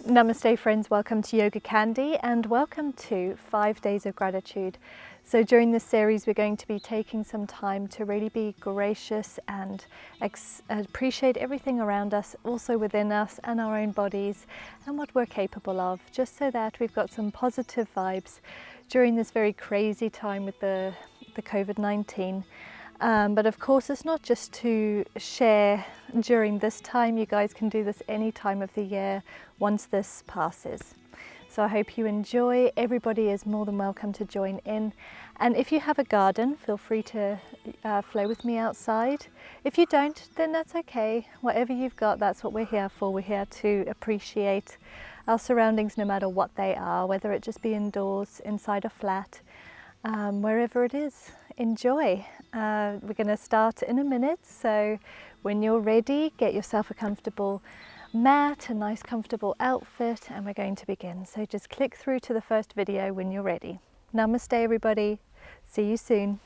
Namaste friends, welcome to YogaCandi and welcome to 5 days of gratitude. So during this series we're going to be taking some time to really be gracious and appreciate everything around us, also within us and our own bodies and what we're capable of, just so that we've got some positive vibes during this very crazy time with the COVID-19. But of course it's not just to share during this time. You guys can do this any time of the year once this passes. So I hope you enjoy. Everybody is more than welcome to join in. And if you have a garden, feel free to flow with me outside. If you don't, then that's okay. Whatever you've got, that's what we're here for. We're here to appreciate our surroundings no matter what they are, whether it just be indoors, inside a flat, wherever it is. Enjoy. We're going to start in a minute, so when you're ready, get yourself a comfortable mat, a nice comfortable outfit, and we're going to begin. So just click through to the first video when you're ready. Namaste everybody. See you soon.